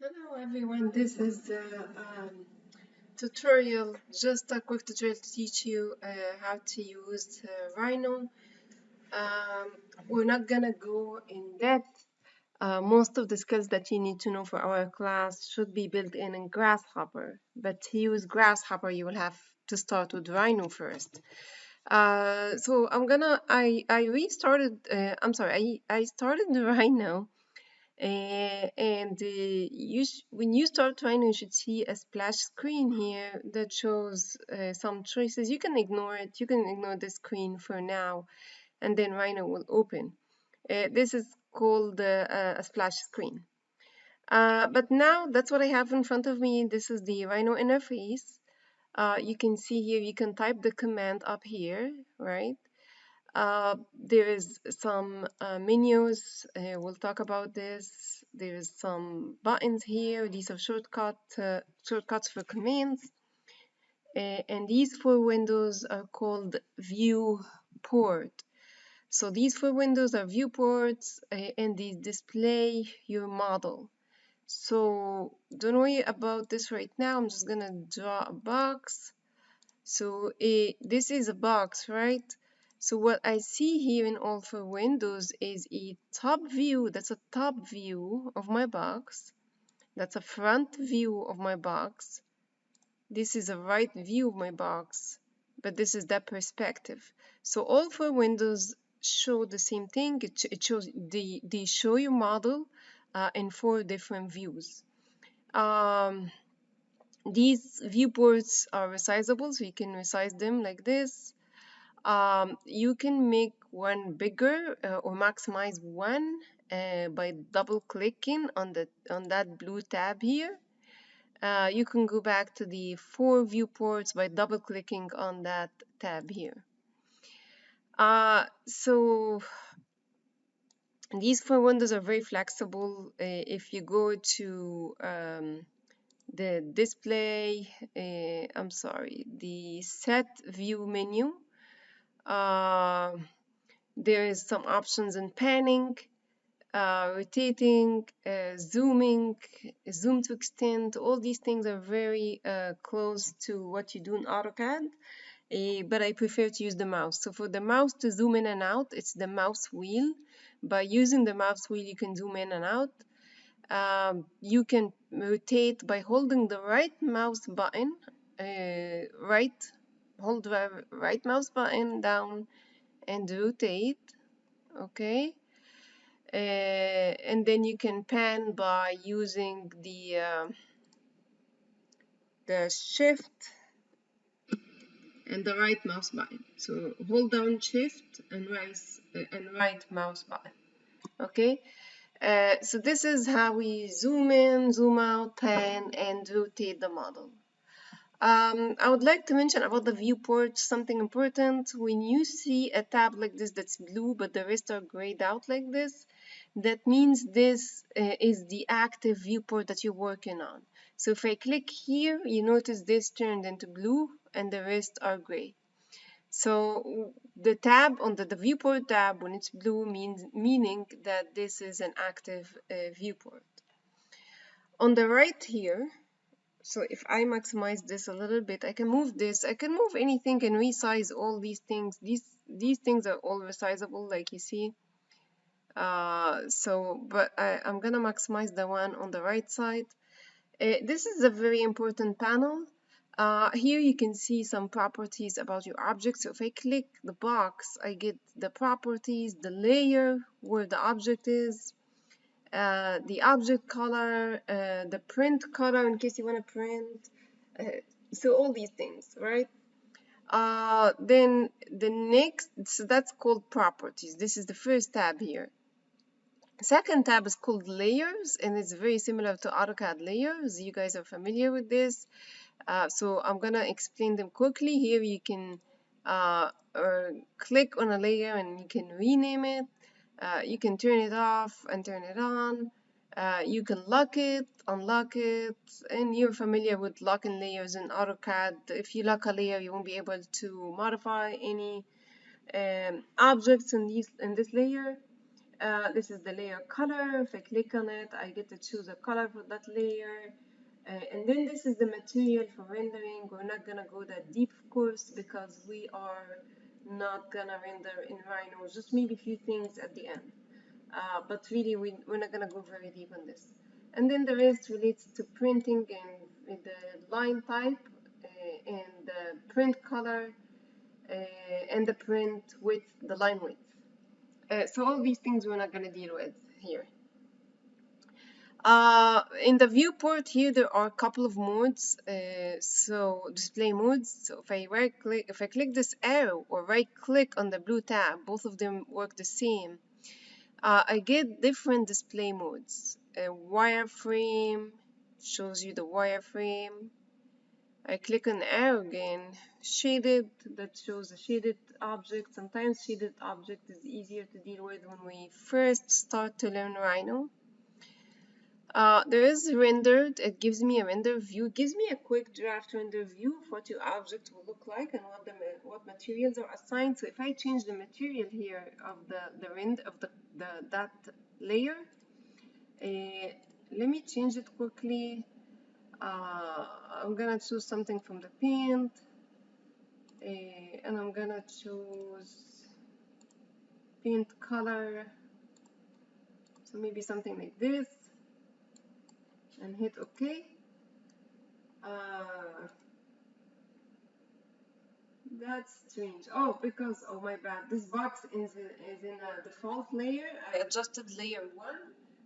Hello everyone, this is the tutorial, just a quick tutorial to teach you how to use Rhino. Um, we're not gonna go in depth. Most of the skills that you need to know for our class should be built in Grasshopper, but to use Grasshopper you will have to start with Rhino first. So I restarted, I started the Rhino. When you start trying, you should see a splash screen here that shows some choices. You can ignore it. You can ignore the screen for now, and then Rhino will open. This is called a splash screen. But now that's what I have in front of me. This is the Rhino interface. You can see here, you can type the command up here, right? There is some menus. We'll talk about this. There's some buttons here. These are shortcuts for commands. And these four windows are called viewport. So these four windows are viewports, and they display your model. So don't worry about this right now. I'm just gonna draw a box. So this is a box, right? So what I see here in all four windows is a top view. That's a top view of my box. That's a front view of my box. This is a right view of my box, but this is that perspective. So all four windows show the same thing. It shows they show your model in four different views. These viewports are resizable, so you can resize them like this. You can make one bigger or maximize one by double clicking on that blue tab here. You can go back to the four viewports by double clicking on that tab here. So these four windows are very flexible. If you go to the display, the set view menu, there is some options in panning, rotating, zooming, zoom to extend. All these things are very close to what you do in AutoCAD, but I prefer to use the mouse. So for the mouse to zoom in and out, it's the mouse wheel. By using the mouse wheel, you can zoom in and out. You can rotate by holding the right mouse button, hold the right mouse button down and rotate, okay? And then you can pan by using the shift and the right mouse button. So hold down shift and right mouse button, okay? So this is how we zoom in, zoom out, pan, and rotate the model. I would like to mention about the viewport something important. When you see a tab like this that's blue, but the rest are grayed out like this, that means this is the active viewport that you're working on. So if I click here, you notice this turned into blue and the rest are gray. So the tab on the viewport tab, when it's blue, meaning that this is an active viewport. On the right here, so if I maximize this a little bit, I can move this, I can move anything and resize all these things. These things are all resizable, like you see. But I'm gonna maximize the one on the right side. This is a very important panel. Here you can see some properties about your object. So if I click the box, I get the properties, the layer where the object is, the object color, the print color in case you want to print. So all these things, right? Then the next, so that's called properties. This is the first tab here. Second tab is called layers, and it's very similar to AutoCAD layers. You guys are familiar with this. So I'm gonna explain them quickly. Here you can click on a layer and you can rename it. You can turn it off and turn it on. You can lock it, unlock it, and you're familiar with locking layers in AutoCAD. If you lock a layer, you won't be able to modify any objects in this layer. This is the layer color. If I click on it, I get to choose a color for that layer. And then this is the material for rendering. We're not gonna go that deep, of course, because we are not gonna render in Rhino, just maybe a few things at the end. But really, we're not gonna go very deep on this. And then the rest relates to printing and the line type and the print color and the print width, the line width. So all these things we're not going to deal with here. In the viewport here, there are a couple of modes. So display modes. So if I click this arrow or right click on the blue tab, both of them work the same. I get different display modes. Wireframe shows you the wireframe. I click on the arrow again. Shaded, that shows a shaded object. Sometimes shaded object is easier to deal with when we first start to learn Rhino. There is rendered. It gives me a render view. It gives me a quick draft render view of what your object will look like and what materials are assigned. So if I change the material here of the render of that layer, let me change it quickly. I'm gonna choose something from the paint, and I'm gonna choose paint color. So maybe something like this, and hit OK. That's strange. Oh, because, oh my bad, this box is in a default layer. I adjusted layer 1.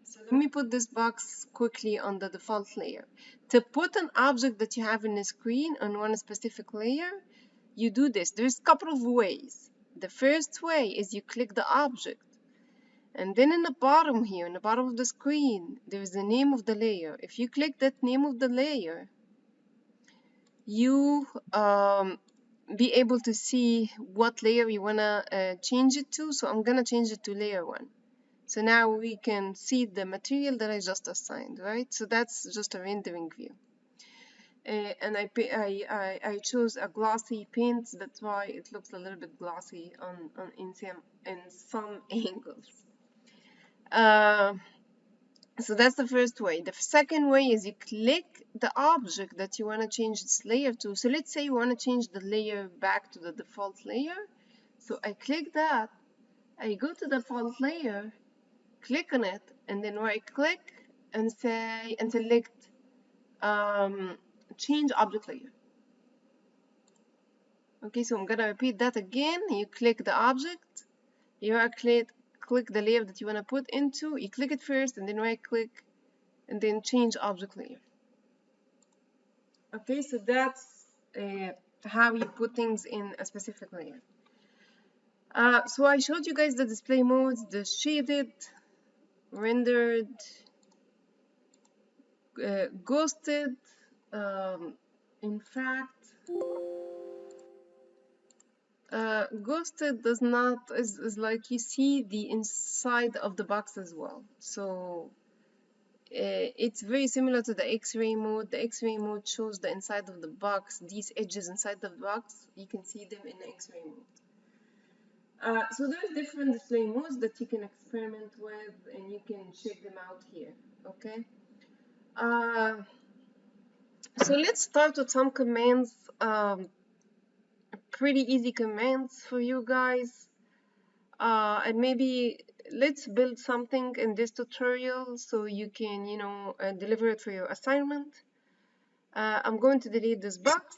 So let me put this box quickly on the default layer. To put an object that you have in the screen on one specific layer, you do this. There's a couple of ways. The first way is you click the object. And then in the bottom here, in the bottom of the screen, there is the name of the layer. If you click that name of the layer, you be able to see what layer you wanna change it to. So I'm gonna change it to layer 1. So now we can see the material that I just assigned, right? So that's just a rendering view. And I chose a glossy paint. That's why it looks a little bit glossy in some angles. So that's the first way. The second way is you click the object that you want to change its layer to. So let's say you want to change the layer back to the default layer. So I click that, I go to the default layer, click on it, and then right click and select change object layer. Okay, so I'm gonna repeat that again. You click the object, you right click the layer that you want to put into, you click it first and then right click and then change object layer. Okay, so that's how you put things in a specific layer. So I showed you guys the display modes, the shaded, rendered, ghosted. In fact, ghosted does not is like you see the inside of the box as well. So it's very similar to the X-ray mode. The X-ray mode shows the inside of the box. These edges inside the box, you can see them in the X-ray mode. So there's different display modes that you can experiment with, and you can check them out here. Okay. So let's start with some commands. Pretty easy commands for you guys. And maybe let's build something in this tutorial so you can, deliver it for your assignment. I'm going to delete this box.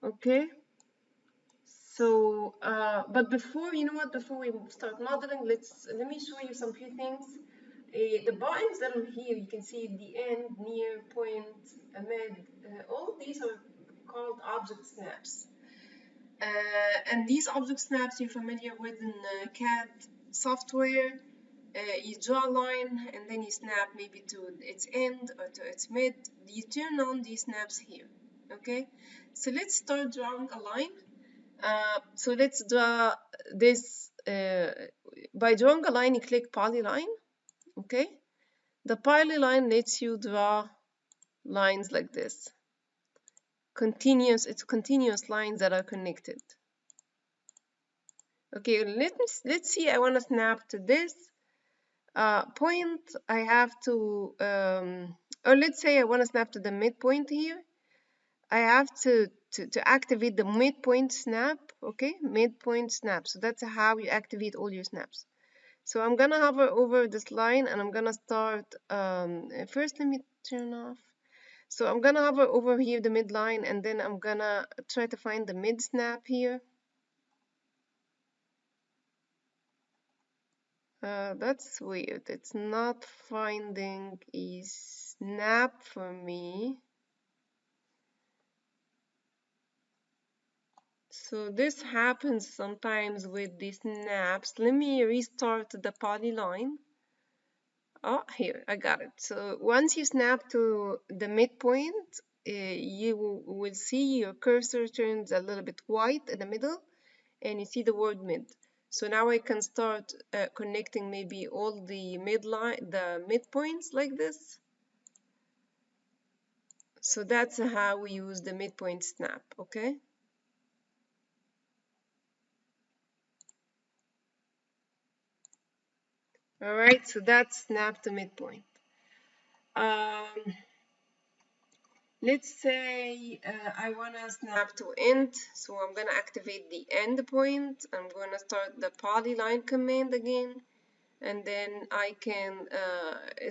Okay. So, but before, before we start modeling, let me show you some few things. The buttons that are here, you can see the end, near, point, mid, all these are called object snaps. And these object snaps you're familiar with in CAD software. You draw a line and then you snap maybe to its end or to its mid. You turn on these snaps here. Okay, so let's start drawing a line. So let's draw this. By drawing a line, you click polyline. Okay, the polyline lets you draw lines like this. It's continuous lines that are connected. Okay, let's see. I want to snap to this point. I have to, or let's say I want to snap to the midpoint here. I have to activate the midpoint snap. Okay, midpoint snap. So that's how you activate all your snaps. So I'm gonna hover over this line and I'm gonna start. First, let me turn off. So I'm gonna hover over here the midline and then I'm gonna try to find the mid snap here. That's weird. It's not finding a snap for me. So this happens sometimes with the snaps. Let me restart the polyline. Oh, here, I got it. So once you snap to the midpoint, you will see your cursor turns a little bit white in the middle, and you see the word mid. So now I can start connecting maybe all the midpoints like this. So that's how we use the midpoint snap, okay? All right, so that's snap to midpoint. Um, let's say I want to snap to end, so I'm going to activate the end point. I'm going to start the polyline command again, and then I can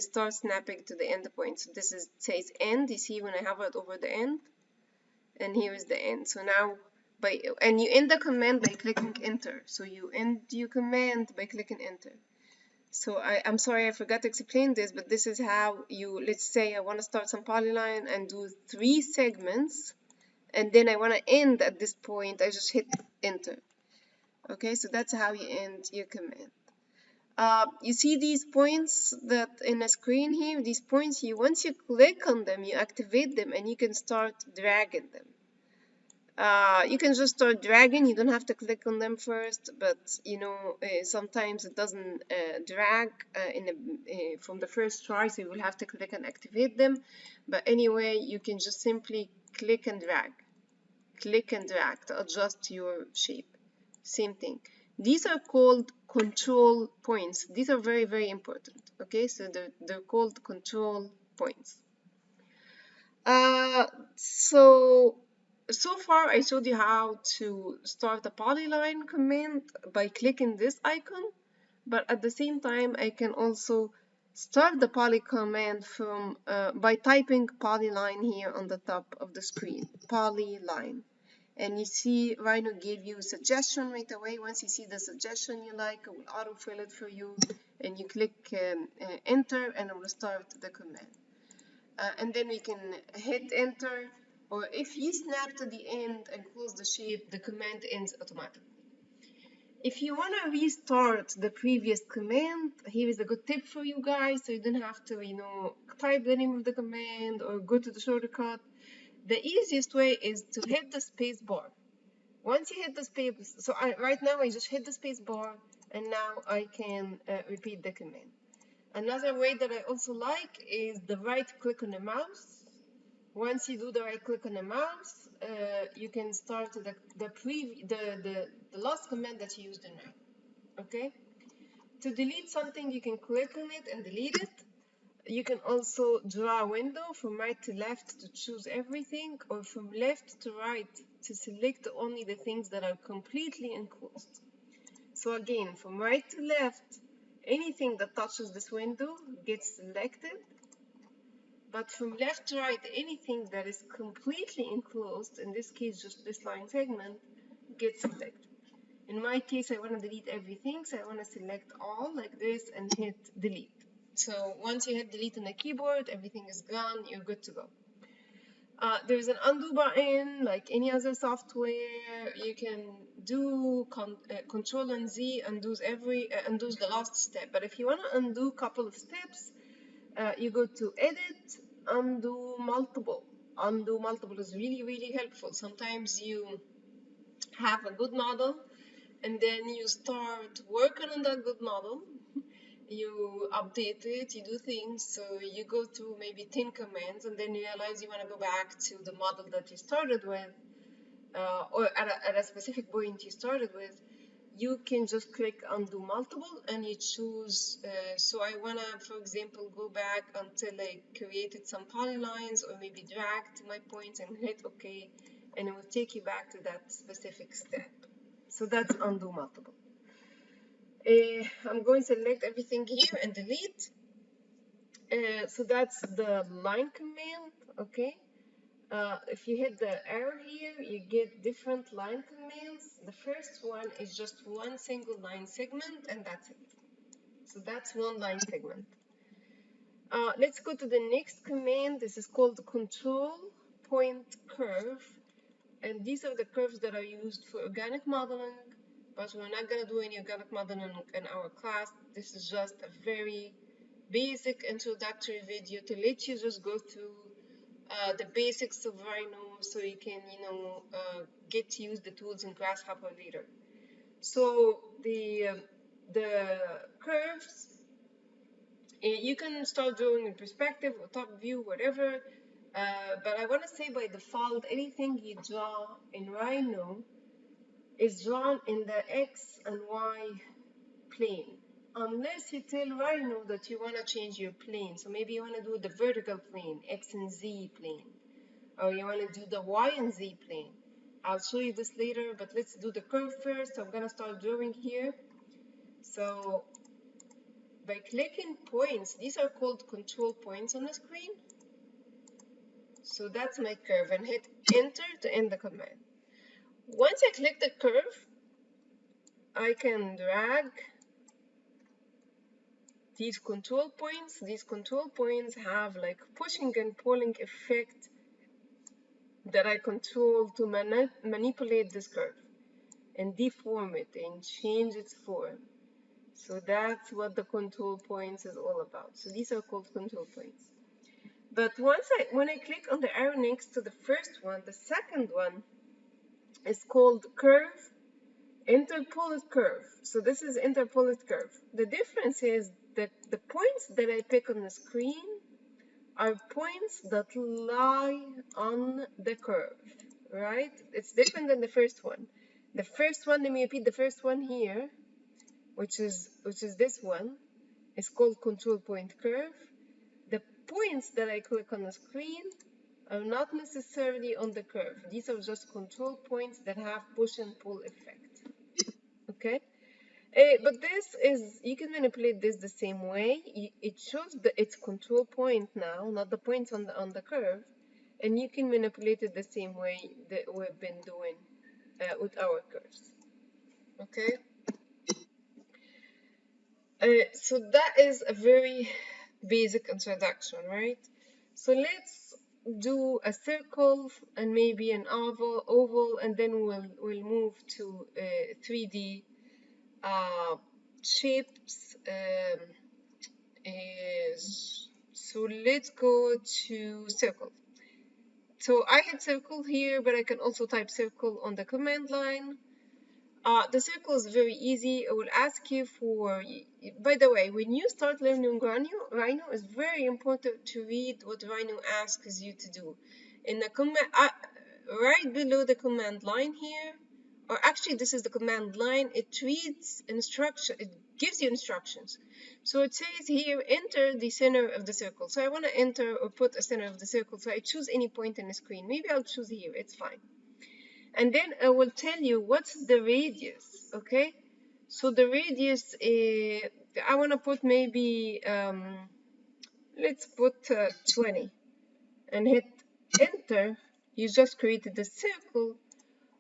start snapping to the end point. So this is says end. You see when I hover it over the end, and here is the end. So now and you end the command by clicking enter. So you end your command by clicking enter. So I'm sorry I forgot to explain this, but this is how you, let's say I want to start some polyline and do 3 segments, and then I want to end at this point, I just hit enter. Okay, so that's how you end your command. You see these points that in the screen here, these points, once you click on them, you activate them and you can start dragging them. You can just start dragging, you don't have to click on them first, but sometimes it doesn't drag from the first try, so you will have to click and activate them. But anyway, you can just simply click and drag to adjust your shape. Same thing. These are called control points. These are very, very important. Okay, so they're called control points. Uh, so so far I showed you how to start a polyline command by clicking this icon, but at the same time I can also start the poly command from by typing polyline here on the top of the screen, polyline. And you see Rhino gave you a suggestion right away. Once you see the suggestion you like, it will autofill it for you, and you click enter and it will start the command. And then we can hit enter, or if you snap to the end and close the shape, the command ends automatically. If you want to restart the previous command, here is a good tip for you guys, so you don't have to, type the name of the command or go to the shortcut. The easiest way is to hit the space bar. Once you hit the space, so right now I just hit the space bar, and now I can repeat the command. Another way that I also like is the right click on the mouse. Once you do the right click on the mouse, you can start the last command that you used in right. Okay? To delete something, you can click on it and delete it. You can also draw a window from right to left to choose everything, or from left to right to select only the things that are completely enclosed. So again, from right to left, anything that touches this window gets selected, but from left to right, anything that is completely enclosed, in this case just this line segment, gets selected. In my case, I want to delete everything, so I want to select all like this and hit delete. So once you hit delete on the keyboard, everything is gone, you're good to go. There's an undo button, like any other software. You can do Control and Z undoes the last step. But if you want to undo a couple of steps, you go to Edit, Undo Multiple. Undo Multiple is really, really helpful. Sometimes you have a good model, and then you start working on that good model. You update it, you do things, so you go through maybe 10 commands, and then you realize you want to go back to the model that you started with, or at a specific point you started with. you can just click undo multiple and you choose, so I wanna, for example, go back until I created some polylines or maybe drag to my points and hit OK, and it will take you back to that specific step. So that's undo multiple. I'm going to select everything here and delete. So that's the line command, okay? If you hit the arrow here, you get different line commands. The first one is just one single line segment, and that's it. So that's one line segment. Let's go to the next command. This is called control point curve. And these are the curves that are used for organic modeling, but we're not going to do any organic modeling in our class. This is just a very basic introductory video to let you just go through the basics of Rhino so you can, get to use the tools in Grasshopper later. So the curves, you can start drawing in perspective or top view, whatever. But I want to say by default, anything you draw in Rhino is drawn in the X and Y plane. Unless you tell Rhino that you want to change your plane. So maybe you want to do the vertical plane, X and Z plane. Or you want to do the Y and Z plane. I'll show you this later, but let's do the curve first. So I'm going to start drawing here. So by clicking points, these are called control points on the screen. So that's my curve, and hit enter to end the command. Once I click the curve, I can drag these control points. These control points have like pushing and pulling effect that I control to manipulate this curve and deform it and change its form. So that's what the control points is all about. So these are called control points. But when I click on the arrow next to the first one, the second one is called curve, interpolate curve. So this is interpolate curve. The difference is that the points that I pick on the screen are points that lie on the curve, right? It's different than the first one. The first one, let me repeat the first one here, which is this one, is called control point curve. The points that I click on the screen are not necessarily on the curve. These are just control points that have push and pull effect. Okay? But this is, you can manipulate this the same way. It shows its control point now, not the points on the curve, and you can manipulate it the same way that we've been doing with our curves. Okay? So that is a very basic introduction, right? So let's do a circle and maybe an oval, and then we'll move to 3D shapes. So let's go to circle. So I hit circle here, but I can also type circle on the command line. The circle is very easy. I will ask you for, by the way, when you start learning Rhino, it's very important to read what Rhino asks you to do. In the command, right below the command line here, or actually this is the command line, it reads instruction, it gives you instructions. So it says here, enter the center of the circle. So I want to enter or put a center of the circle. So I choose any point in the screen. Maybe I'll choose here, it's fine. And then I will tell you what's the radius, okay? So the radius, I want to put maybe, let's put 20 and hit enter. You just created the circle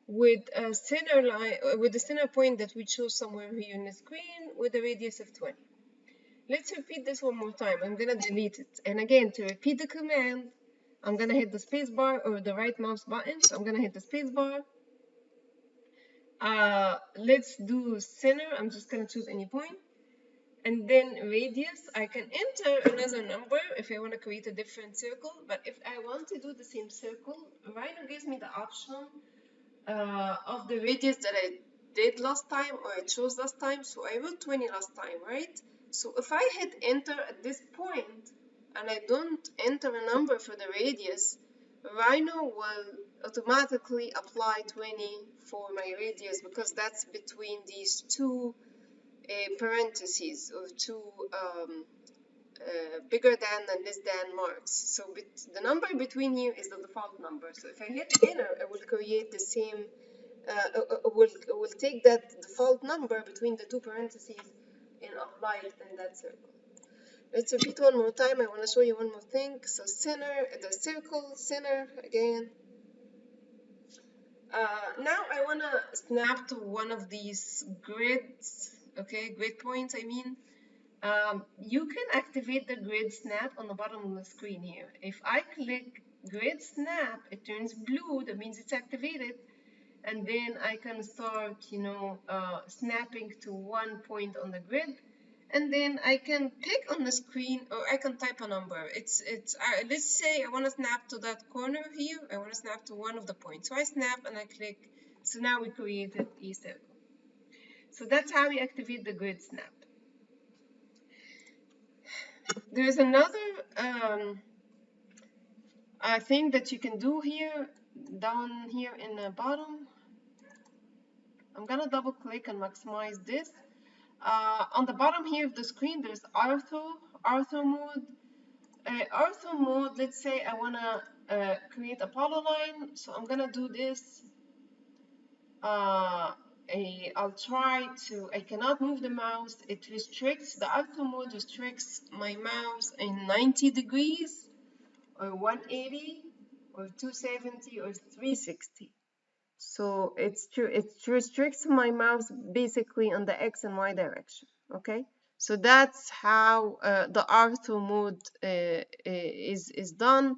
with a center line, with the center point that we chose somewhere here on the screen with a radius of 20. Let's repeat this one more time. I'm gonna delete it. And again, to repeat the command, I'm gonna hit the space bar or the right mouse button. So I'm gonna hit the space bar. Let's do center. I'm just gonna choose any point. And then radius, I can enter another number if I want to create a different circle. But if I want to do the same circle, Rhino gives me the option of the radius that I did last time or I chose last time. So I wrote 20 last time, right? So if I hit enter at this point and I don't enter a number for the radius, Rhino will automatically apply 20 for my radius because that's between these two parentheses or two bigger than and less than marks. So the number between here is the default number. So if I hit enter, I will create the same, will take that default number between the two parentheses and apply it in that circle. Let's repeat one more time. I want to show you one more thing. So center, the circle, center again. Now I want to snap to one of these grids, okay, grid points, I mean. You can activate the grid snap on the bottom of the screen here. If I click grid snap, it turns blue, that means it's activated. And then I can start, snapping to one point on the grid. And then I can pick on the screen or I can type a number. Let's say I want to snap to that corner here. I want to snap to one of the points. So I snap and I click. So now we created a circle. So that's how we activate the grid snap. There's another thing that you can do here, down here in the bottom. I'm gonna double click and maximize this. On the bottom here of the screen, there's ortho mode. Ortho mode, let's say I wanna create a polyline, so I'm gonna do this. I'll try to, I cannot move the mouse. It restricts, the ortho mode restricts my mouse in 90 degrees or 180 or 270 or 360. So it restricts my mouse basically on the X and Y direction. Okay, so that's how the ortho mode is done.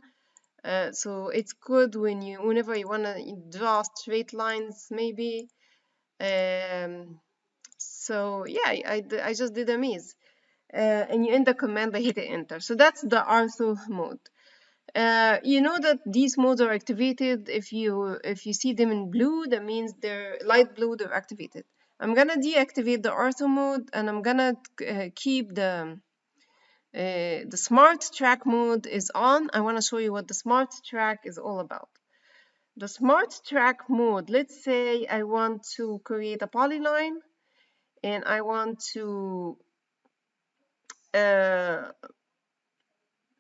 So it's good whenever you wanna draw straight lines, maybe. So yeah, I just did a maze, and you end the command by hitting enter. So that's the ortho mode. You know that these modes are activated if you see them in blue, that means they're light blue, they're activated. I'm gonna deactivate the ortho mode and I'm gonna keep the smart track mode is on. I want to show you what the smart track is all about. The smart track mode, let's say I want to create a polyline and I want to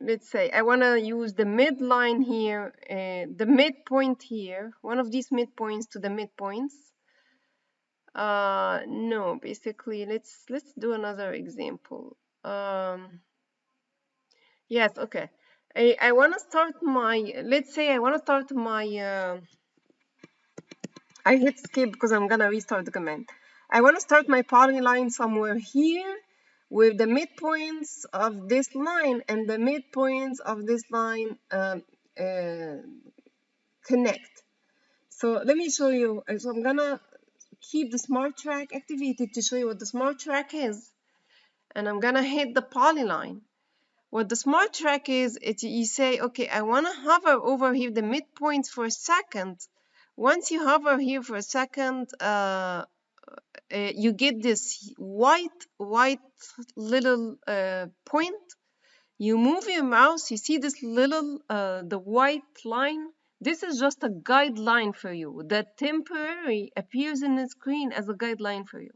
let's say I want to use the midline here, the midpoint here, one of these midpoints to the midpoints. No, basically, let's do another example. Yes, okay. I want to start my, let's say I want to start my, I hit skip because I'm gonna restart the command. I want to start my polyline somewhere here with the midpoints of this line and the midpoints of this line connect. So let me show you. So I'm gonna keep the smart track activated to show you what the smart track is. And I'm gonna hit the polyline. What the smart track is, you say, okay, I wanna hover over here the midpoints for a second. Once you hover here for a second, you get this white little point. You move your mouse, you see this little the white line. This is just a guideline for you. That temporary appears in the screen as a guideline for you.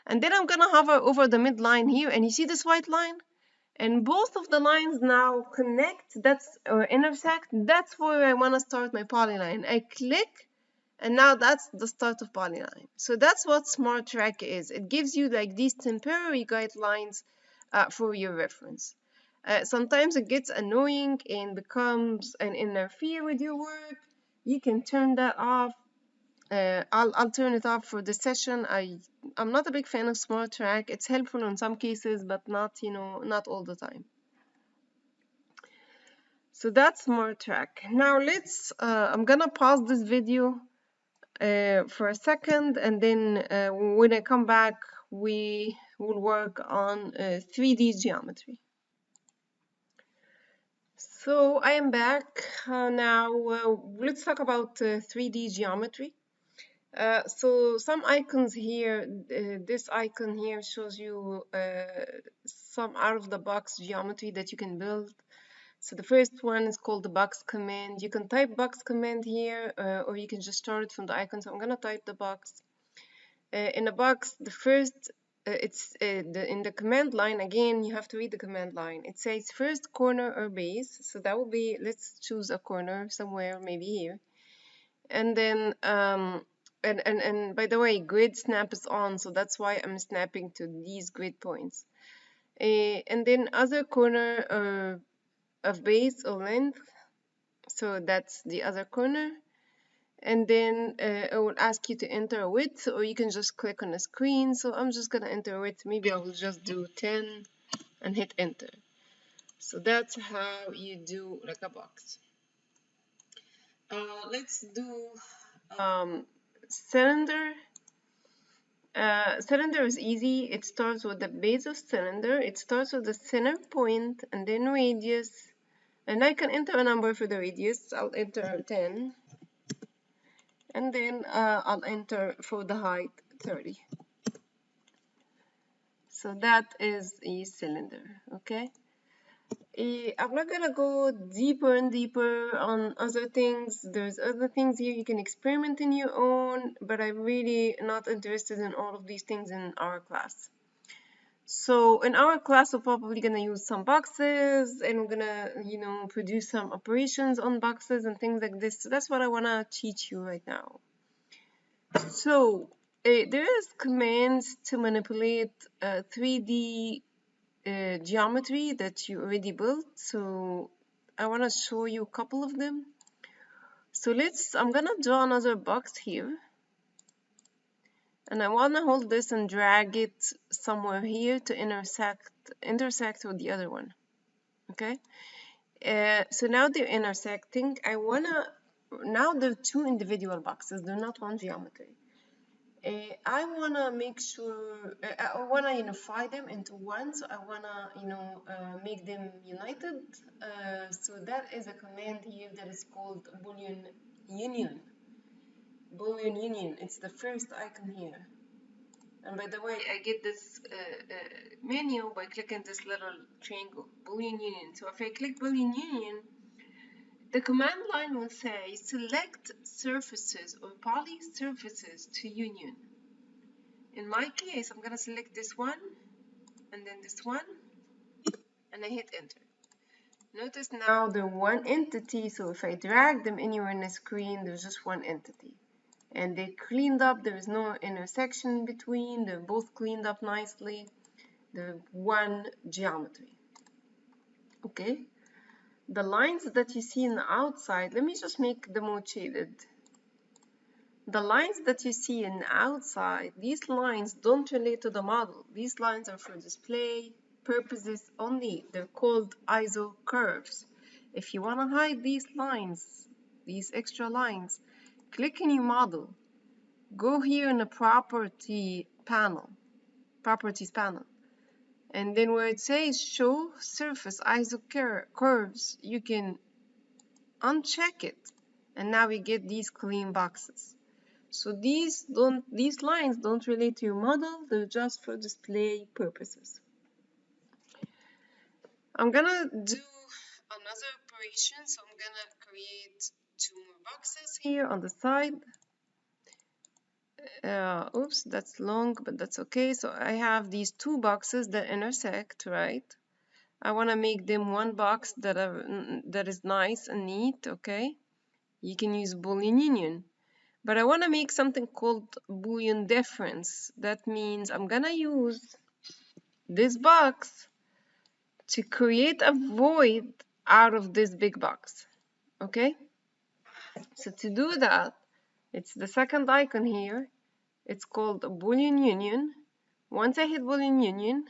And then I'm gonna hover over the midline here, and you see this white line, and both of the lines now connect. Or intersect. That's where I want to start my polyline. I click. And now that's the start of polyline. So that's what smart track is. It gives you like these temporary guidelines for your reference. Sometimes it gets annoying and becomes an interfere with your work. You can turn that off. I'll turn it off for this session. I'm not a big fan of smart track. It's helpful in some cases, but not not all the time. So that's smart track. Now I'm gonna pause this video for a second, and then when I come back, we will work on 3D geometry. So I am back now. Let's talk about 3D geometry. So some icons here, this icon here shows you some out-of-the-box geometry that you can build. So the first one is called the box command. You can type box command here, or you can just start it from the icon. So I'm gonna type the box. In the box, the first, in the command line, again, you have to read the command line. It says first corner or base. So that will be, let's choose a corner somewhere, maybe here. And then, and by the way, grid snap is on, so that's why I'm snapping to these grid points. And then other corner of base or length, so that's the other corner. And then it will ask you to enter a width, or you can just click on the screen. So I'm just gonna enter a width. Maybe I will just do 10 and hit enter. So that's how you do like a box. Let's do cylinder. Cylinder is easy. It starts with the base of cylinder. It starts with the center point and then radius. And I can enter a number for the radius. I'll enter 10. And then I'll enter for the height 30. So that is a cylinder, okay? I'm not gonna go deeper and deeper on other things. There's other things here you can experiment in your own, but I'm really not interested in all of these things in our class. So in our class, we're probably gonna use some boxes, and we're gonna, produce some operations on boxes and things like this. So that's what I wanna teach you right now. So there is commands to manipulate 3D geometry that you already built. So I want to show you a couple of them. So I'm gonna draw another box here. And I want to hold this and drag it somewhere here to intersect with the other one. Okay. So now they're intersecting. Now they're two individual boxes. They're not one geometry. I want to make sure, I want to unify them into one, so I want to, make them united. So that is a command here that is called Boolean Union. Boolean Union, it's the first icon here. And by the way, I get this menu by clicking this little triangle, Boolean Union. So if I click Boolean Union, the command line will say select surfaces or poly surfaces to union. In my case, I'm gonna select this one, and then this one, and I hit enter. Notice now they're one entity, so if I drag them anywhere in the screen, there's just one entity. And they cleaned up, there is no intersection between, they're both cleaned up nicely. They're one geometry. Okay? The lines that you see on the outside, let me just make them more shaded. The lines that you see in the outside, these lines don't relate to the model. These lines are for display purposes only. They're called ISO curves. If you want to hide these lines, these extra lines, click in your model. Go here in the properties panel. And then where it says show surface ISO curves, you can uncheck it. And now we get these clean boxes. So these lines don't relate to your model, they're just for display purposes. I'm gonna do another operation, so I'm gonna create two more boxes here on the side. Oops, that's long, but that's okay. So I have these two boxes that intersect, right? I want to make them one box that is nice and neat, okay? You can use Boolean Union. But I want to make something called Boolean difference. That means I'm gonna use this box to create a void out of this big box. Okay? So to do that, it's the second icon here. It's called Boolean Union. Once I hit Boolean Union,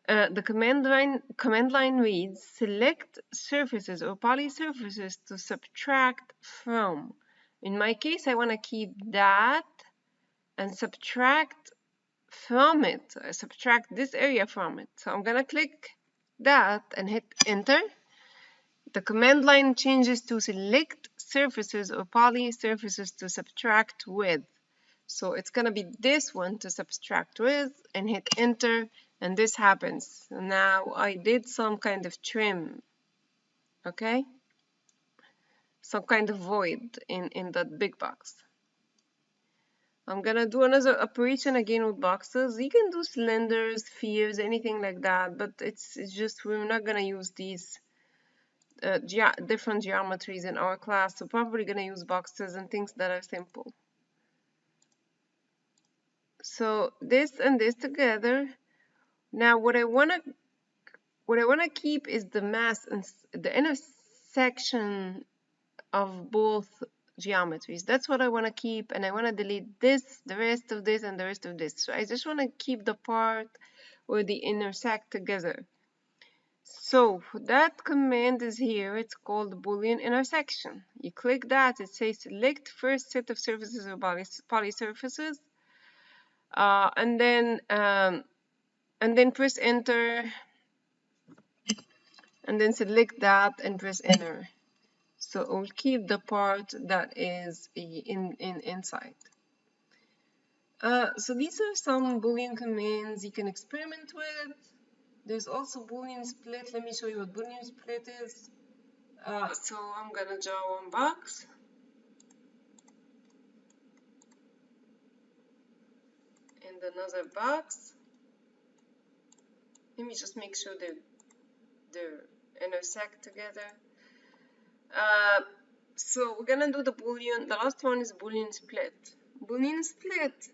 the command line reads select surfaces or poly surfaces to subtract from. In my case, I want to keep that and subtract from it. I subtract this area from it. So I'm gonna click that and hit enter. The command line changes to select surfaces or poly surfaces to subtract with. So it's gonna be this one to subtract with, and hit enter, and this happens. Now I did some kind of trim. okay? Some kind of void in that big box. I'm gonna do another operation again with boxes. You can do cylinders, spheres, anything like that, but it's just we're not gonna use these different geometries in our class. So probably gonna use boxes and things that are simple. So this and this together. Now what I wanna keep is the mass and the intersection of both geometries. That's what I want to keep, and I want to delete this, the rest of this, and the rest of this. So I just want to keep the part where they intersect together. So that command is here. It's called Boolean intersection. You click that, it says select first set of surfaces or poly surfaces, and then press enter, and then select that and press enter. So it will keep the part that is inside. So these are some Boolean commands you can experiment with. There's also Boolean split. Let me show you what Boolean split is. So I'm gonna draw one box and another box. Let me just make sure they intersect together. So we're gonna do the Boolean. The last one is Boolean split. Boolean split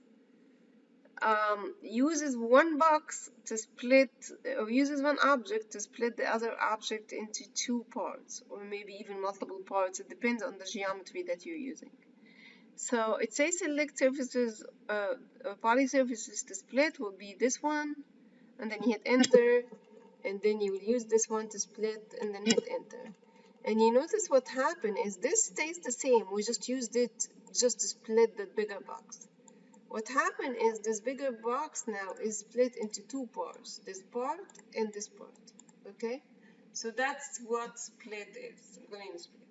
uses one box to split, or uses one object to split the other object into two parts, or maybe even multiple parts. It depends on the geometry that you're using. So it says select surfaces, poly surfaces to split will be this one, and then you hit enter, and then you will use this one to split, and then hit enter. And you notice what happened is this stays the same. We just used it just to split the bigger box. What happened is this bigger box now is split into two parts, this part and this part, okay? So that's what split is, Boolean split.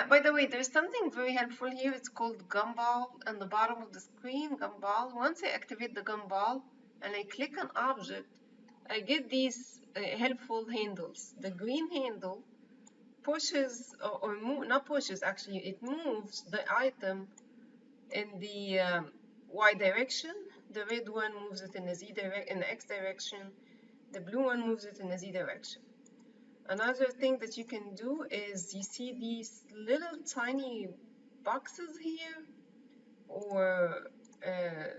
By the way, there's something very helpful here. It's called gumball on the bottom of the screen, gumball. Once I activate the gumball and I click on object, I get these helpful handles. The green handle pushes, or not pushes, actually, it moves the item in the y direction. The red one moves it in the in the x direction. The blue one moves it in the z direction. Another thing that you can do is you see these little tiny boxes here, or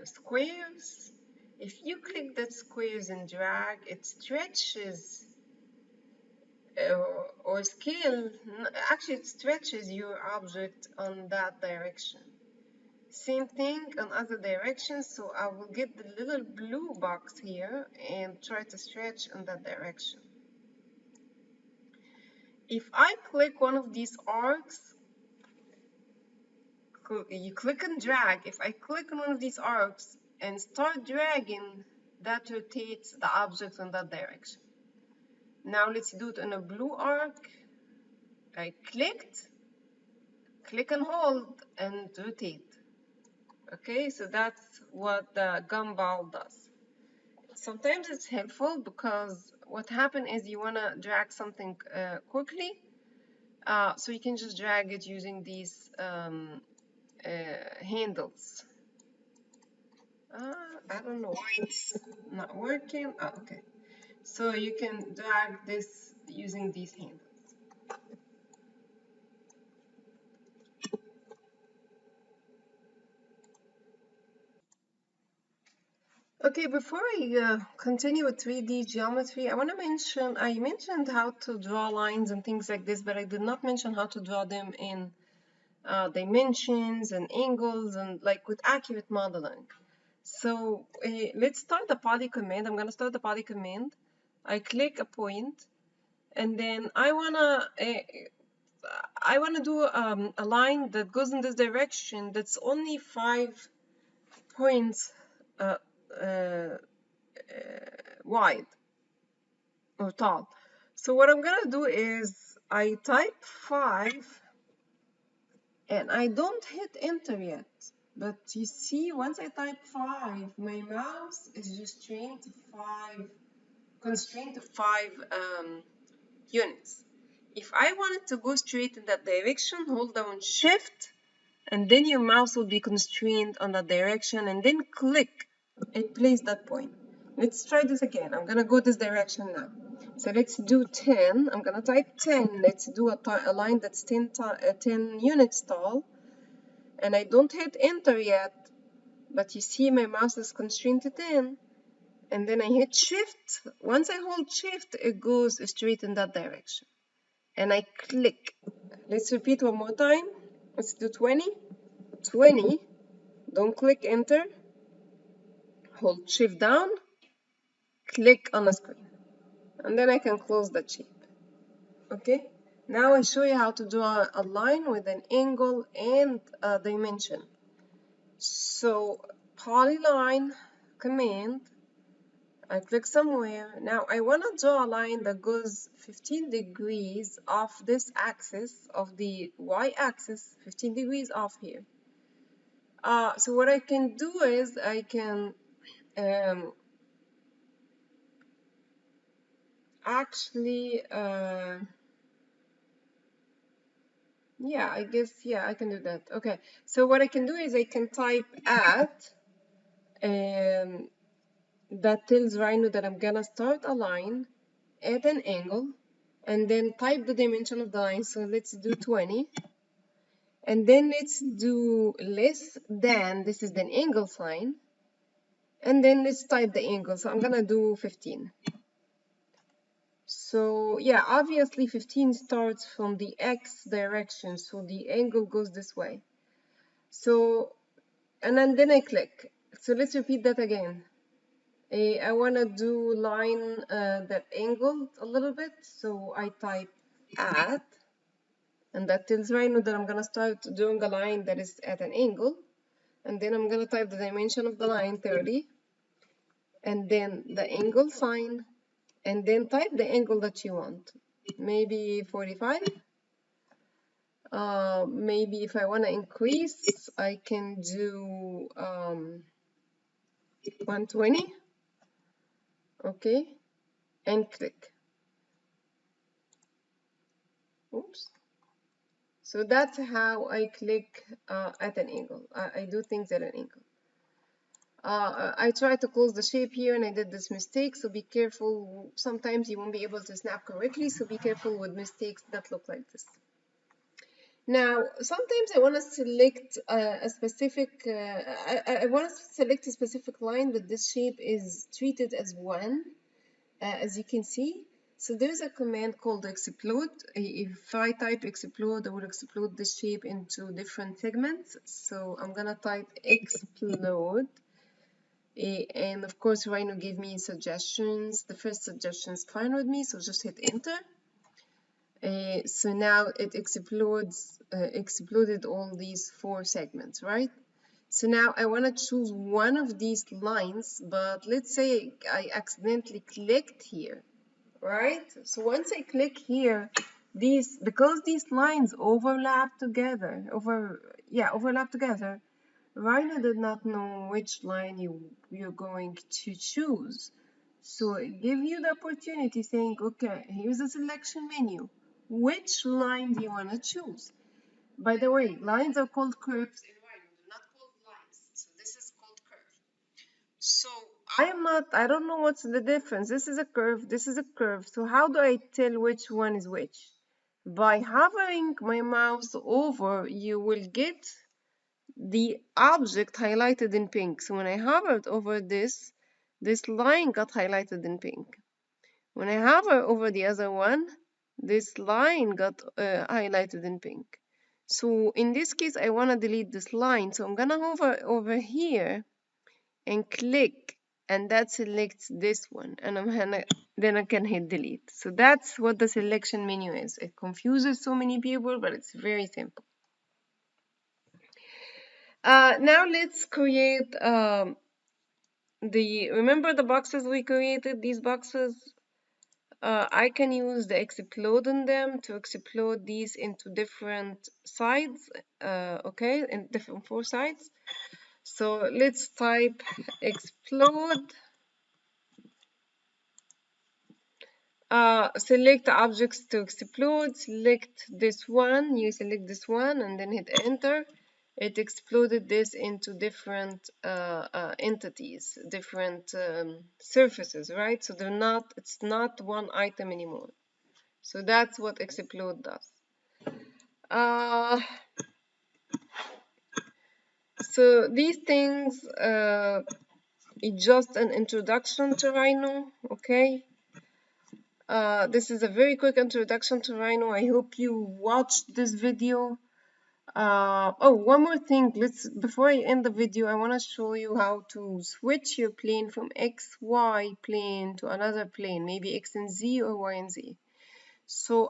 squares. If you click that squares and drag, it stretches or scale, actually it stretches your object on that direction. Same thing on other directions, so I will get the little blue box here and try to stretch in that direction. If I click one of these arcs, you click and drag. If I click on one of these arcs and start dragging, that rotates the object in that direction. Now let's do it on a blue arc. I click and hold, and rotate. Okay, so that's what the gumball does. Sometimes it's helpful because what happens is you want to drag something quickly, so you can just drag it using these handles. I don't know why it's not working. Okay. So you can drag this using these handles. Okay, before I continue with 3D geometry, I want to mention, I mentioned how to draw lines and things like this, but I did not mention how to draw them in dimensions and angles and like with accurate modeling. So let's start the poly command. I'm going to start the poly command. I click a point, and then I want to do a line that goes in this direction that's only 5 points wide or tall. So what I'm gonna do is I type 5 and I don't hit enter yet. But you see, once I type 5, my mouse is just constrained to 5 units. if I wanted to go straight in that direction, hold down Shift, and then your mouse will be constrained on that direction, and then click and place that point. Let's try this again. I'm gonna go this direction now. So let's do 10. I'm gonna type 10. Let's do a line that's 10 units tall. And I don't hit enter yet, but you see my mouse is constrained to 10. And then I hit Shift. Once I hold Shift, it goes straight in that direction. And I click. Let's repeat one more time. Let's do 20. 20. Don't click enter. Hold Shift down. Click on the screen. And then I can close the shape. Okay? Now I show you how to draw a line with an angle and a dimension. So polyline command, I click somewhere. Now I want to draw a line that goes 15 degrees off this axis of the y-axis, 15 degrees off here. So what I can do is I can actually yeah, I guess, yeah, I can do that. Okay, so what I can do is I can type at, that tells Rhino that I'm gonna start a line at an angle, and then type the dimension of the line. So let's do 20. And then let's do less than, this is the angle sign. And then let's type the angle. So I'm gonna do 15. So yeah, obviously 15 starts from the X direction, so the angle goes this way. So, and then I click. So let's repeat that again. I want to do line that angled a little bit, so I type at, and that tells Rhino that I'm going to start doing a line that is at an angle, and then I'm going to type the dimension of the line 30, and then the angle sign, and then type the angle that you want, maybe 45. Maybe if I want to increase, I can do 120. Okay, and click. Oops. So that's how I click at an angle. I do things at an angle. I tried to close the shape here and I did this mistake, so be careful. Sometimes you won't be able to snap correctly, so be careful with mistakes that look like this. Now, sometimes I want to select a specific, I want to select a specific line that this shape is treated as one, as you can see. So there's a command called explode. If I type explode, I will explode this shape into different segments. So I'm gonna type explode. And of course, Rhino gave me suggestions. The first suggestion is fine with me, so just hit enter. So now it exploded all these 4 segments, right? So now I want to choose one of these lines, but let's say I accidentally clicked here, right? So once I click here, because these lines overlap together, Rhino did not know which line you're going to choose. So it gives you the opportunity saying, okay, here's the selection menu. Which line do you want to choose? By the way, lines are called curves in Rhino, they're not called lines. So this is called curve. So I don't know what's the difference. This is a curve, this is a curve. So how do I tell which one is which? By hovering my mouse over, you will get the object highlighted in pink. So when I hovered over this line got highlighted in pink. When I hover over the other one, this line got highlighted in pink. So in this case, I want to delete this line. So I'm going to hover over here and click, and that selects this one. And then I can hit delete. So that's what the selection menu is. It confuses so many people, but it's very simple. Now let's create remember the boxes we created, these boxes? I can use the explode in them to explode these into different sides, okay, in different 4 sides. So let's type explode Select objects to explode, select this one, you select this one and then hit enter. It exploded this into different entities, different surfaces, right? So it's not one item anymore. So that's what explode does. So these things, it's just an introduction to Rhino, okay? This is a very quick introduction to Rhino. I hope you watched this video. Oh, one more thing. Before I end the video, I want to show you how to switch your plane from XY plane to another plane, maybe X and Z or Y and Z. So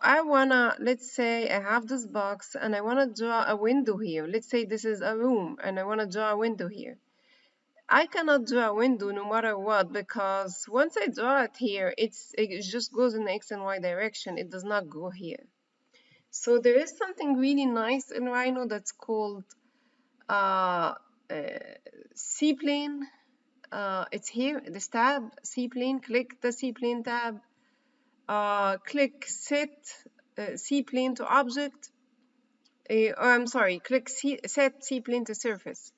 let's say I have this box and I wanna draw a window here. Let's say this is a room and I wanna draw a window here. I cannot draw a window no matter what, because once I draw it here, it just goes in the X and Y direction. It does not go here. So there is something really nice in Rhino that's called uh, C-plane. It's here, this tab, C-plane. Click the C-plane tab. Click set C-plane to object. I'm sorry, click set C-plane to surface.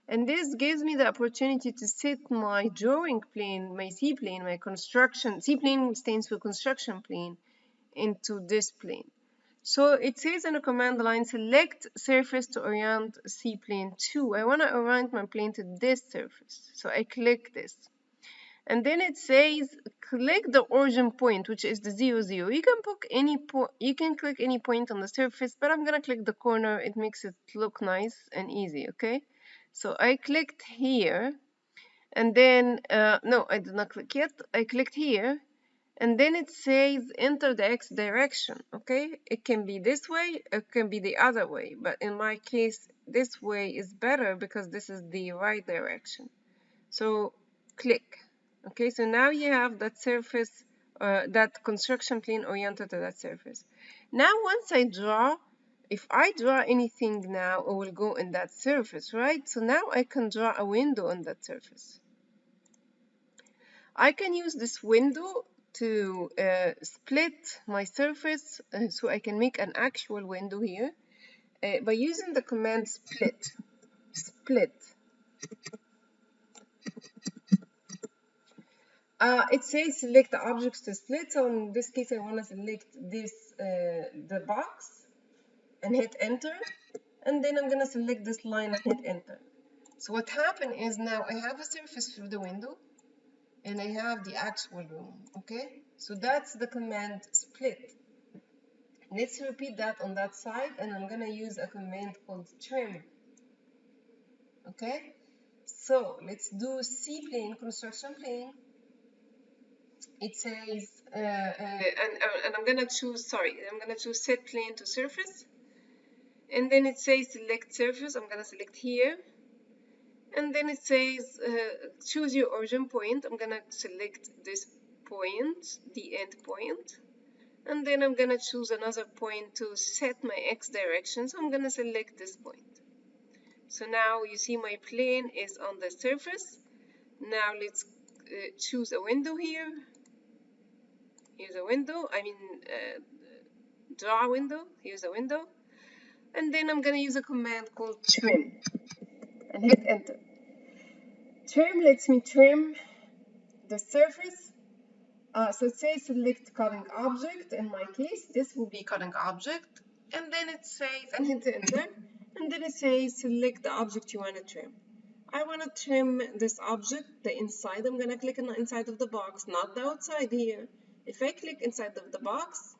And this gives me the opportunity to set my drawing plane, my C-plane, my construction, C-plane stands for construction plane, into this plane. So it says in the command line, select surface to orient C-plane to. I want to orient my plane to this surface. So I click this. And then it says, click the origin point, which is the 0, 0. You can click any point on the surface, but I'm gonna click the corner. It makes it look nice and easy, okay? So I clicked here, and then, no, I did not click yet. I clicked here, and then it says enter the X direction, okay? It can be this way, it can be the other way, but in my case, this way is better because this is the right direction. So click. Okay, so now you have that surface, that construction plane oriented to that surface. Now once I draw, if I draw anything now, it will go in that surface, right? So now I can draw a window on that surface. I can use this window to split my surface so I can make an actual window here by using the command split. Split. It says select the objects to split. So in this case, I want to select this, the box, and hit enter. And then I'm going to select this line and hit enter. So what happened is now I have a surface through the window and I have the actual room. Okay, so that's the command split. Let's repeat that on that side, and I'm going to use a command called trim. Okay, so let's do C plane, construction plane. It says, and I'm gonna choose, I'm gonna choose set plane to surface. And then it says select surface, I'm gonna select here. And then it says choose your origin point, I'm gonna select this point, the end point. And then I'm gonna choose another point to set my X direction, so I'm gonna select this point. So now you see my plane is on the surface. Now let's choose a window here. Here's a window, draw a window. Here's a window. And then I'm gonna use a command called trim and hit enter. Trim lets me trim the surface. So it says select cutting object. In my case, this will be cutting object. And then it says, and hit enter. And then it says select the object you want to trim. I want to trim this object, the inside. I'm gonna click on the inside of the box, not the outside here. If I click inside of the box,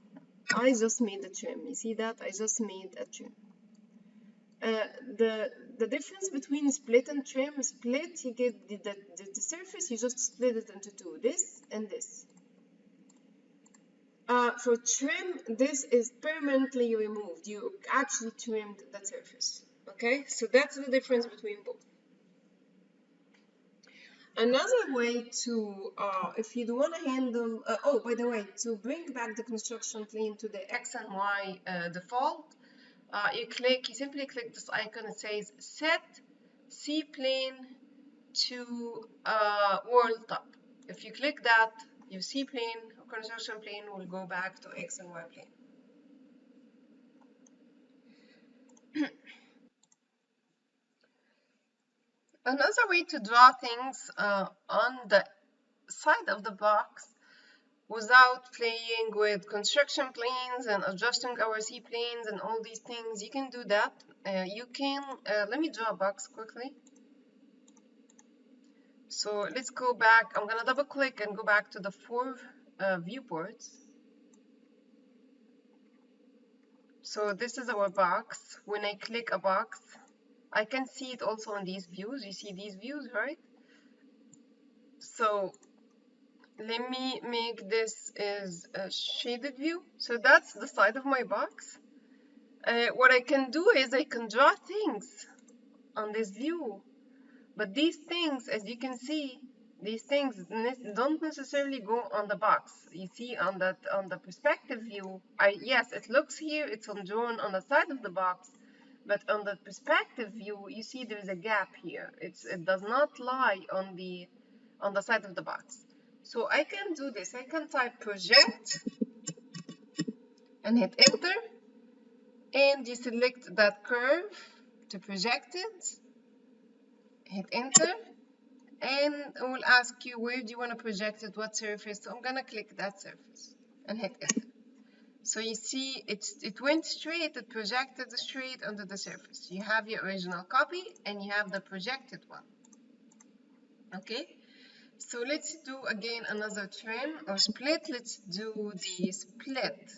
I just made a trim. You see that? I just made a trim. The difference between split and trim, split, you get the surface, you just split it into two, this and this. For trim, this is permanently removed. You actually trimmed the surface. Okay, so that's the difference between both. Another way to, if you want to handle, oh, by the way, to bring back the construction plane to the X and Y default, you simply click this icon. It says set C plane to world top. If you click that, your C plane construction plane will go back to X and Y plane. Another way to draw things on the side of the box without playing with construction planes and adjusting our C-planes and all these things, you can do that. You can, let me draw a box quickly. So let's go back. I'm gonna double click and go back to the 4 viewports. So this is our box. When I click a box, I can see it also on these views. You see these views, right? So let me make this as a shaded view. So that's the side of my box. What I can do is I can draw things on this view. But these things, as you can see, these things don't necessarily go on the box. You see on the perspective view, yes, it looks here, it's drawn on the side of the box, but on the perspective view, you see there's a gap here. It does not lie on the side of the box. So I can do this. I can type project and hit enter, and you select that curve to project it. Hit enter. And it will ask you where do you want to project it, what surface. So I'm gonna click that surface and hit enter. So you see it went straight, it projected straight onto the surface. You have your original copy and you have the projected one. Okay, so let's do again another trim or split. Let's do the split.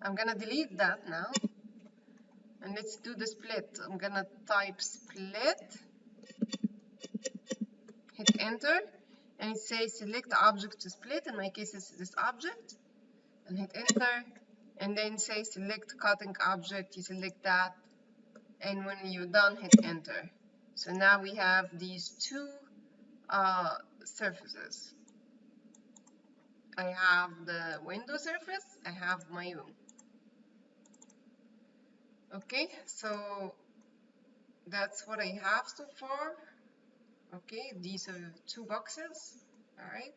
I'm gonna delete that now and let's do the split. I'm gonna type split, hit enter, and it says select the object to split. In my case it's this object, and hit enter, and then say select cutting object. You select that, and when you're done, hit enter. So now we have these two surfaces. I have the window surface, I have my room. Okay, so that's what I have so far. Okay, these are 2 boxes. All right.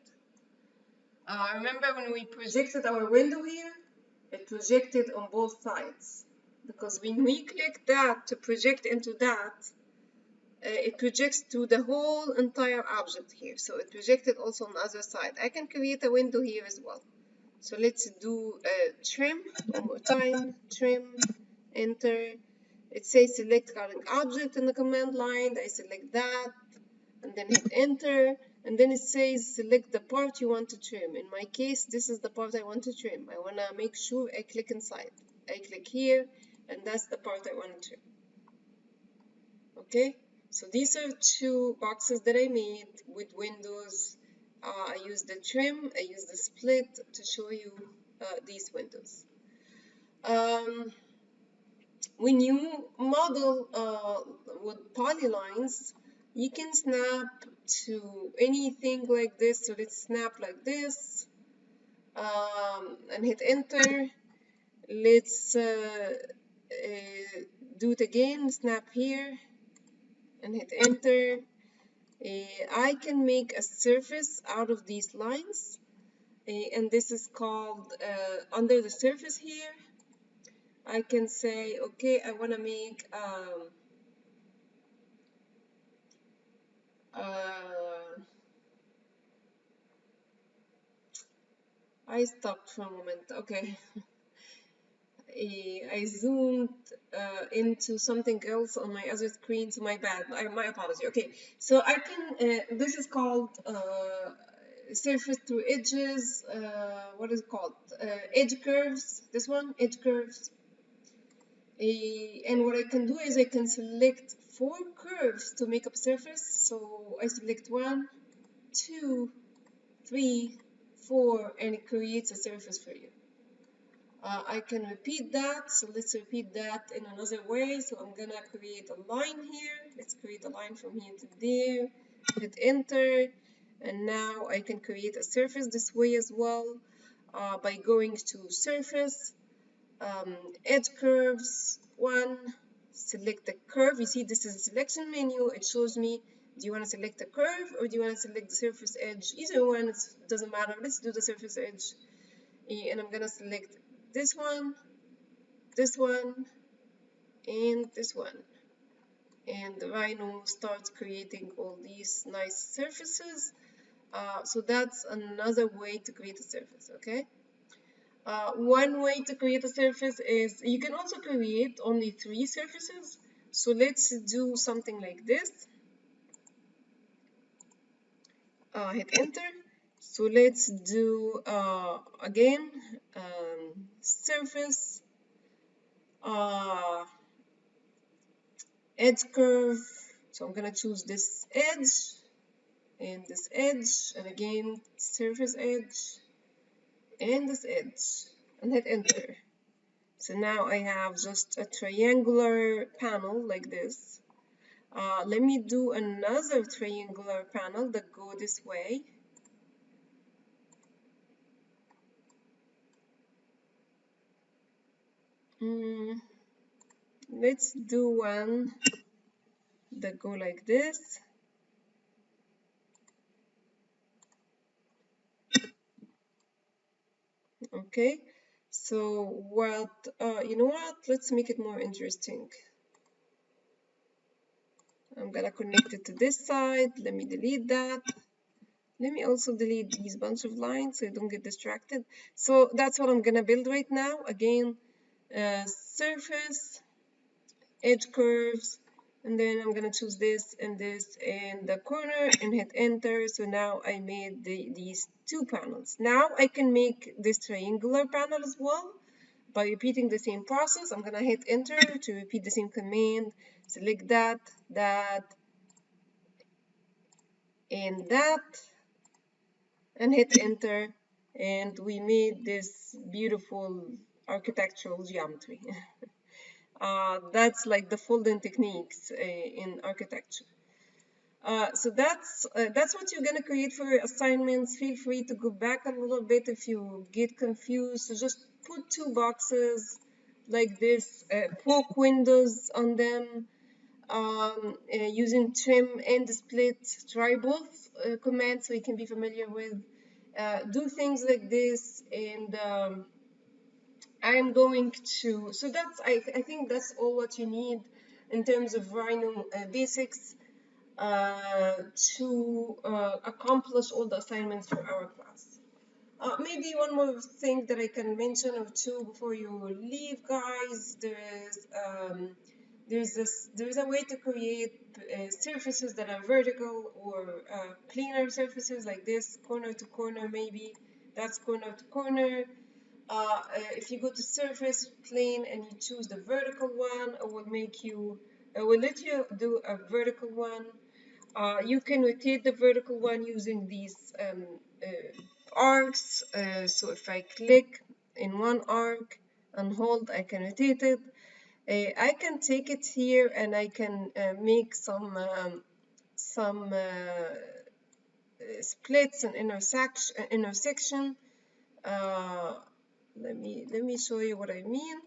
Remember when we projected our window here, it projected on both sides, because when we click that to project into that, it projects to the whole entire object here. So it projected also on the other side. I can create a window here as well. So let's do trim one more time. Trim, enter. It says select current object in the command line. I select that and then hit enter, and then it says select the part you want to trim. In my case, this is the part I want to trim. I want to make sure I click inside. I click here, and that's the part I want to trim. Okay, so these are 2 boxes that I made with windows. I use the trim, I use the split to show you these windows. When you model with polylines, you can snap to anything like this. So let's snap like this and hit enter. Let's do it again, snap here and hit enter. I can make a surface out of these lines, and this is called under the surface here. I can say, okay, I want to make I stopped for a moment. Okay. I zoomed into something else on my other screen, so my bad. My apology. Okay, so I can. This is called surface through edges. What is it called? Edge curves. This one, edge curves. And what I can do is I can select 4 curves to make up surface. So I select 1, 2, 3, 4, and it creates a surface for you. I can repeat that, so let's repeat that in another way. So I'm gonna create a line here. Let's create a line from here to there, hit enter, and now I can create a surface this way as well by going to surface, edge curves, 1, select the curve. You see this is a selection menu. It shows me, do you want to select the curve or do you want to select the surface edge? Either one, it doesn't matter. Let's do the surface edge. And I'm gonna select this one, and this one. And the Rhino starts creating all these nice surfaces. So that's another way to create a surface, okay? One way to create a surface is you can also create only 3 surfaces. So let's do something like this. Hit enter. So let's do again surface, uh, edge curve. So I'm gonna choose this edge and this edge, and again surface edge and this edge, and hit enter. So now I have just a triangular panel like this. Let me do another triangular panel that go this way. Let's do one that go like this. Okay, so what, you know what? Let's make it more interesting. I'm gonna connect it to this side. Let me delete that. Let me also delete these bunch of lines so I don't get distracted. So that's what I'm gonna build right now. Again, surface, edge curves, and then I'm gonna choose this and this and the corner and hit enter. So now I made these 2 panels. Now I can make this triangular panel as well by repeating the same process. I'm gonna hit enter to repeat the same command, select that, and that, and hit enter, and we made this beautiful architectural geometry. That's like the folding techniques in architecture. So that's what you're gonna create for your assignments. Feel free to go back a little bit if you get confused. So just put 2 boxes like this, poke windows on them, using trim and split. Try both commands so you can be familiar with. Do things like this, and I'm going to, so that's, I think that's all what you need in terms of Rhino Basics to accomplish all the assignments for our class. Maybe one more thing that I can mention or two before you leave, guys. There's a way to create surfaces that are vertical or planar surfaces like this, corner to corner maybe. That's corner to corner. If you go to surface plane and you choose the vertical one, it will let you do a vertical one. You can rotate the vertical one using these arcs. So if I click in one arc and hold, I can rotate it. I can take it here and I can make some splits and intersection. Let me show you what I mean.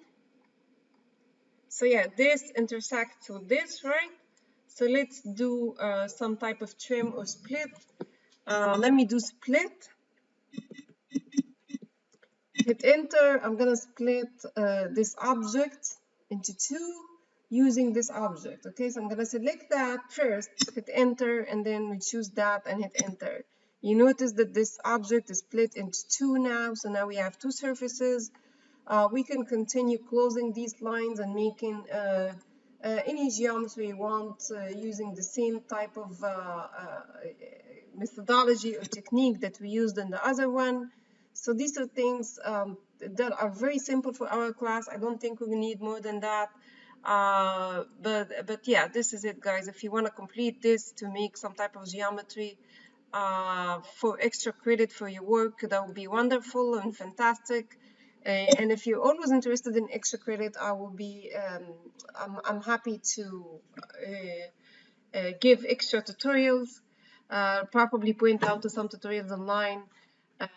So yeah, this intersects with this, right? So let's do some type of trim or split. Let me do split. Hit enter. I'm gonna split this object into 2 using this object. Okay, so I'm gonna select that first, hit enter, and then we choose that and hit enter. You notice that this object is split into 2 now, so now we have 2 surfaces. We can continue closing these lines and making any geometry you want using the same type of methodology or technique that we used in the other one. So these are things that are very simple for our class. I don't think we need more than that. But yeah, this is it, guys. If you want to complete this to make some type of geometry for extra credit for your work, that would be wonderful and fantastic. And if you're always interested in extra credit, I will be I'm happy to give extra tutorials, probably point out to some tutorials online, but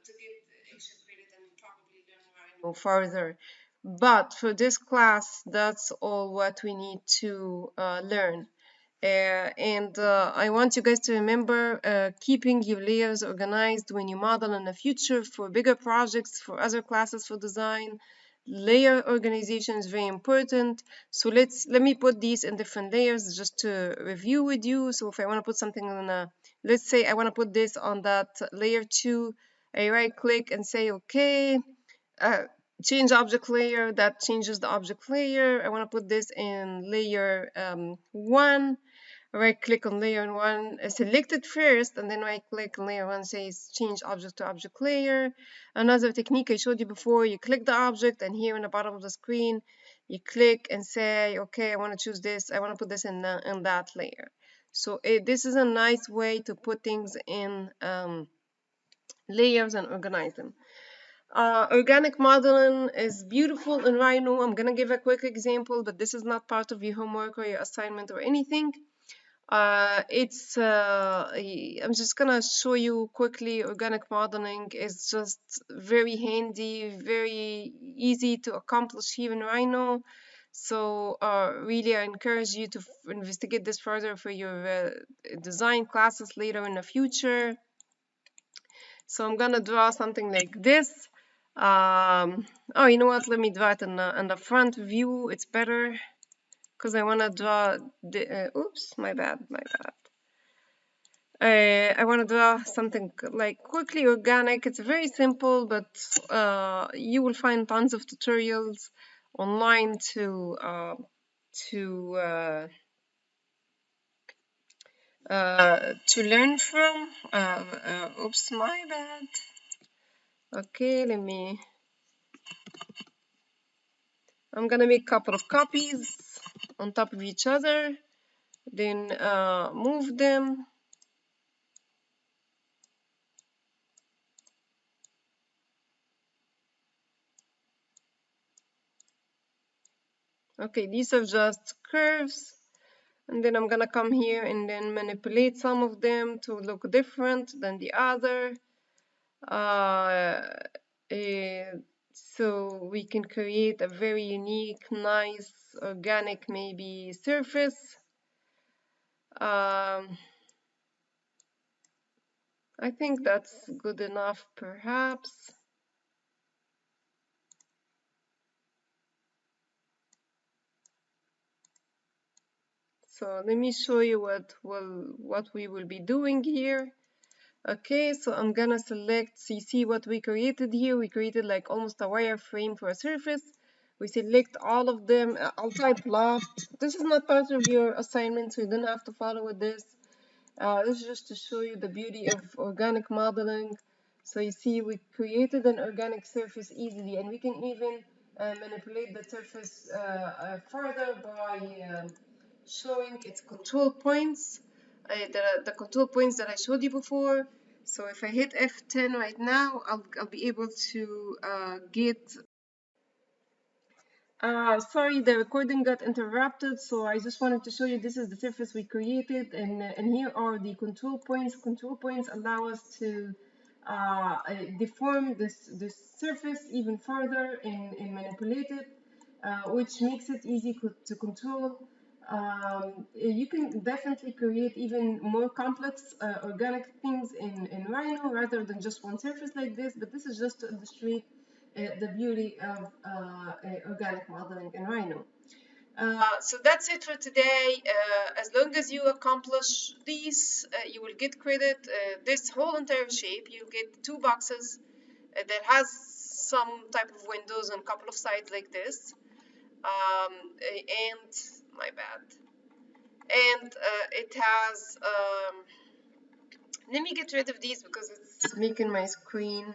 to get extra credit and probably learn Rhino further. But for this class, that's all what we need to learn. I want you guys to remember keeping your layers organized when you model in the future for bigger projects, for other classes for design. Layer organization is very important. So let me put these in different layers just to review with you. So if I want to put something on let's say I want to put this on that layer 2, I right click and say okay. Change object layer, that changes the object layer. I want to put this in layer 1. Right click on layer 1, select it first, and then right click on layer 1, says change object to object layer. Another technique I showed you before, you click the object, and here in the bottom of the screen you click and say okay, I want to choose this, I want to put this in that layer. So this is a nice way to put things in layers and organize them. Organic modeling is beautiful in Rhino. I'm gonna give a quick example, but this is not part of your homework or your assignment or anything. I'm just gonna show you quickly. Organic modeling is just very handy, very easy to accomplish here in Rhino. So really I encourage you to investigate this further for your design classes later in the future. So I'm gonna draw something like this. Oh, you know what? Let me draw it in the front view. It's better because I wanna draw the. Oops, my bad. I want to draw something like quickly organic. It's very simple, but you will find tons of tutorials online to uh, to learn from. Oops, my bad. Okay, I'm gonna make a couple of copies on top of each other, then move them. Okay, these are just curves, and then I'm gonna come here and then manipulate some of them to look different than the other. So we can create a very unique, nice, organic maybe surface. I think that's good enough perhaps. So let me show you what we will be doing here. Okay, so I'm gonna select, so you see what we created here. We created like almost a wireframe for a surface. We select all of them. I'll type loft. This is not part of your assignment, so you don't have to follow with this. This is just to show you the beauty of organic modeling. So you see we created an organic surface easily, and we can even manipulate the surface further by showing its control points, the control points that I showed you before. So if I hit F10 right now, I'll be able to get. Sorry, the recording got interrupted, so I just wanted to show you this is the surface we created, and here are the control points. Control points allow us to deform this surface even further and manipulate it, which makes it easy to control. You can definitely create even more complex organic things in Rhino rather than just one surface like this, but this is just to illustrate the beauty of organic modeling in Rhino. So that's it for today. As long as you accomplish these, you will get credit. This whole entire shape, you'll get 2 boxes that has some type of windows and a couple of sides like this. And my bad. And it has. Let me get rid of these because it's making my screen.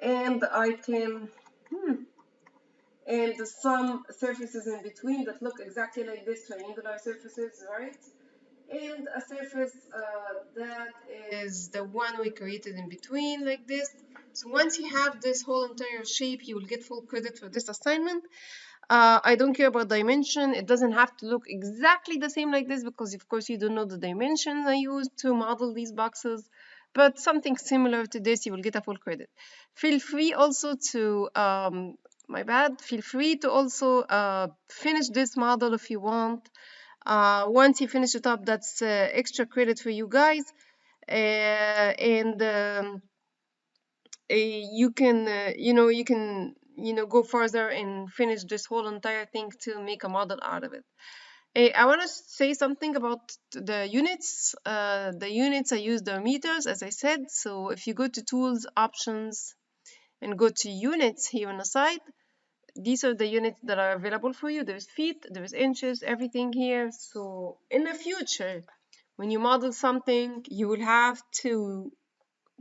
And I can. And some surfaces in between that look exactly like this, triangular surfaces, right? And a surface that is the one we created in between like this. So once you have this whole entire shape, you will get full credit for this assignment. I don't care about dimension. It doesn't have to look exactly the same like this because of course you don't know the dimensions I used to model these boxes, but something similar to this, you will get a full credit. Feel free also to, feel free to also finish this model if you want. Once you finish it up, that's extra credit for you guys. And you can go further and finish this whole entire thing to make a model out of it. I want to say something about the units. The units I use the meters, as I said. So if you go to tools, options, and go to units here on the side, these are the units that are available for you. There's feet, there's inches, everything here. So in the future, when you model something, you will have to,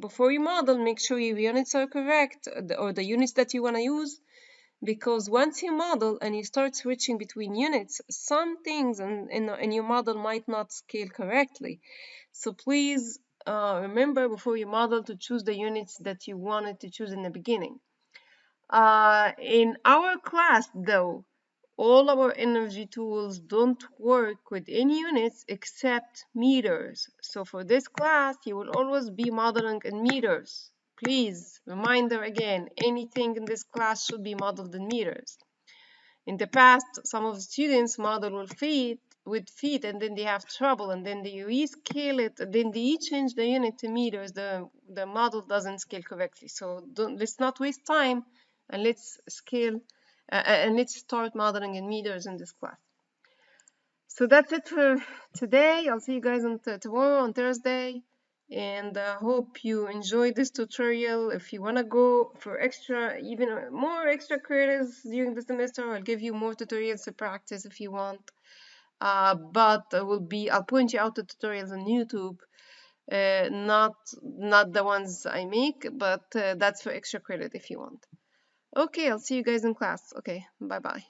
before you model, make sure your units are correct, or the units that you want to use, because once you model and you start switching between units, some things in your model might not scale correctly. So please remember before you model to choose the units that you wanted to choose in the beginning. In our class, though, all our energy tools don't work with any units except meters. So for this class, you will always be modeling in meters. Please, reminder again, anything in this class should be modeled in meters. In the past, some of the students model with feet, and then they have trouble, and then they rescale it, and then they change the unit to meters. The model doesn't scale correctly. So let's not waste time, and let's scale, and let's start modeling in meters in this class. So that's it for today. I'll see you guys on tomorrow on Thursday, and hope you enjoyed this tutorial. If you want to go for even more extra credits during the semester, I'll give you more tutorials to practice if you want. But I'll point you out to tutorials on YouTube, not the ones I make, but that's for extra credit if you want. Okay, I'll see you guys in class. Okay, bye bye.